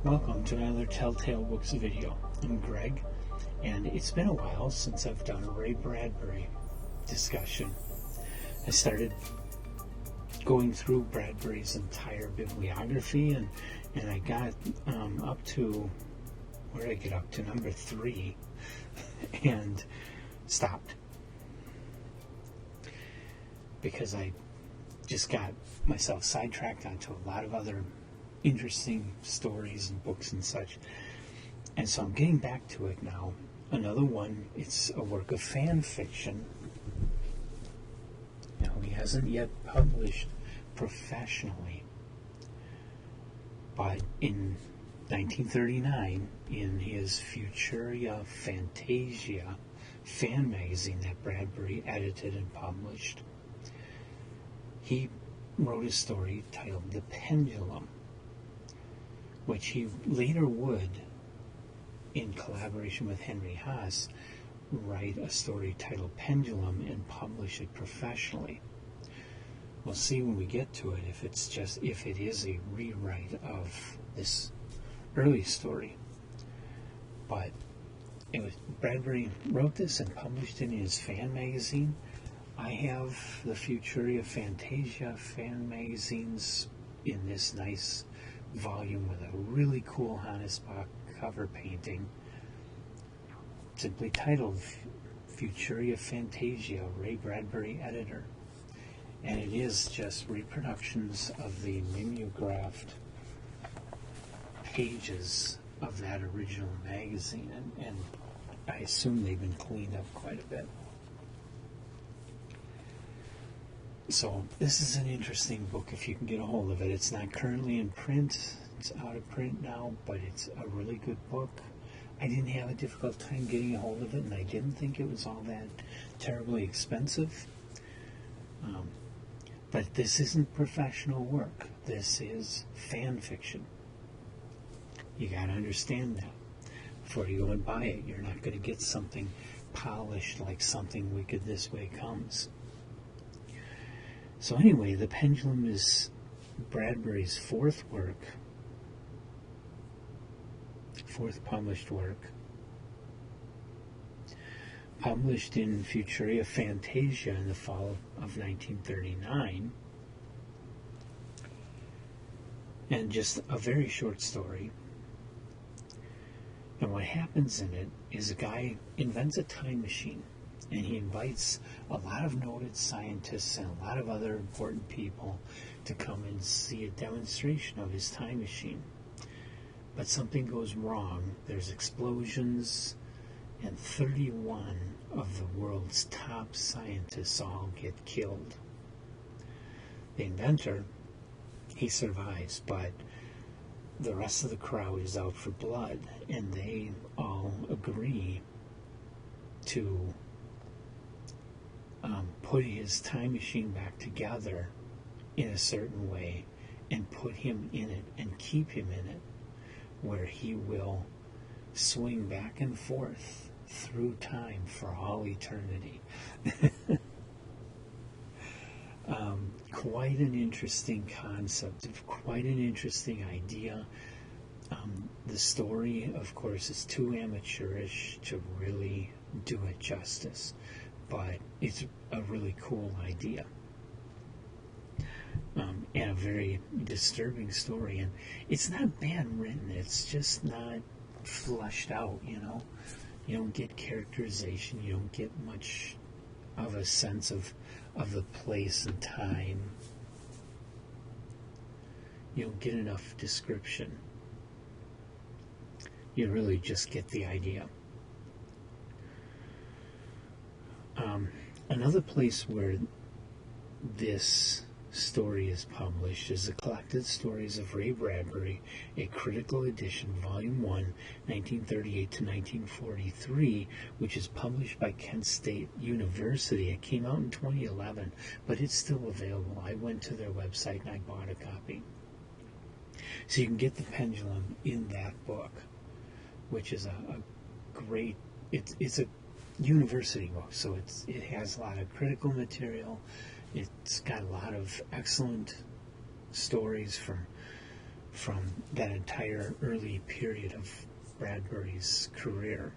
Welcome to another Telltale Books video. I'm Greg, and it's been a while since I've done a Ray Bradbury discussion. I started going through Bradbury's entire bibliography, and I got up to, where did I get up to? Number 3, and stopped. Because I just got myself sidetracked onto a lot of other interesting stories and books and such. And so I'm getting back to it now. Another one, it's a work of fan fiction. Now, he hasn't yet published professionally, but in 1939, in his Futuria Fantasia fan magazine that Bradbury edited and published, he wrote a story titled The Pendulum, which he later would, in collaboration with Henry Haas, write a story titled Pendulum and publish it professionally. We'll see when we get to it if it is a rewrite of this early story. But Bradbury wrote this and published it in his fan magazine. I have the Futuria Fantasia fan magazines in this nice volume with a really cool Hannesbach cover painting, simply titled Futuria Fantasia, Ray Bradbury editor. And it is just reproductions of the mimeographed pages of that original magazine, and I assume they've been cleaned up quite a bit. So this is an interesting book if you can get a hold of it. It's not currently in print. It's out of print now, but it's a really good book. I didn't have a difficult time getting a hold of it, and I didn't think it was all that terribly expensive. But this isn't professional work. This is fan fiction. You got to understand that. Before you go and buy it, you're not going to get something polished like Something Wicked This Way Comes. So anyway, The Pendulum is Bradbury's fourth published work, published in Futuria Fantasia in the fall of 1939, and just a very short story. And what happens in it is a guy invents a time machine, and he invites a lot of noted scientists and a lot of other important people to come and see a demonstration of his time machine. But something goes wrong. There's explosions, and 31 of the world's top scientists all get killed. The inventor, he survives, but the rest of the crowd is out for blood, and they all agree to put his time machine back together in a certain way and put him in it and keep him in it, where he will swing back and forth through time for all eternity. Quite an interesting concept, quite an interesting idea. The story, of course, is too amateurish to really do it justice, but it's a really cool idea. And a very disturbing story. And it's not bad written, it's just not fleshed out, you know. You don't get characterization, you don't get much of a sense of the place and time. You don't get enough description. You really just get the idea. Another place where this story is published is the Collected Stories of Ray Bradbury, a critical edition, Volume 1, 1938 to 1943, which is published by Kent State University. It came out in 2011, but it's still available. I went to their website and I bought a copy. So you can get The Pendulum in that book, which is a great, it's a university book, so it has a lot of critical material. It's got a lot of excellent stories from from that entire early period of Bradbury's career.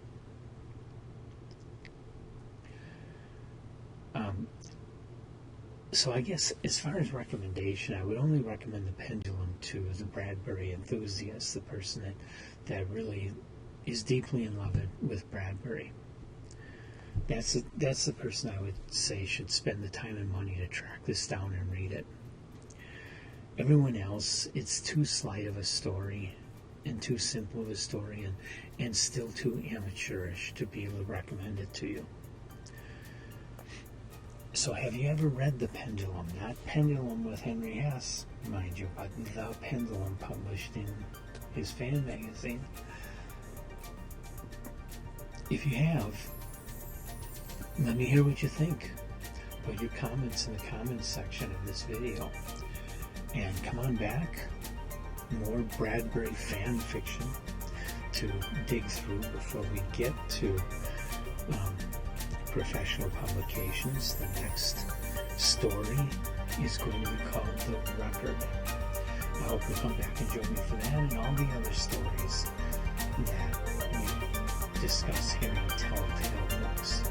So I guess as far as recommendation, I would only recommend the Pendulum to the Bradbury enthusiast, the person that really is deeply in love with Bradbury. That's the person I would say should spend the time and money to track this down and read it. Everyone else, it's too slight of a story and too simple of a story and still too amateurish to be able to recommend it to you. So have you ever read The Pendulum? Not Pendulum with Henry Hess, mind you, but The Pendulum, published in his fan magazine. If you have, let me hear what you think. Put your comments in the comments section of this video. And come on back. More Bradbury fan fiction to dig through before we get to professional publications. The next story is going to be called The Record. I hope you'll come back and join me for that and all the other stories that we discuss here on Telltale Books.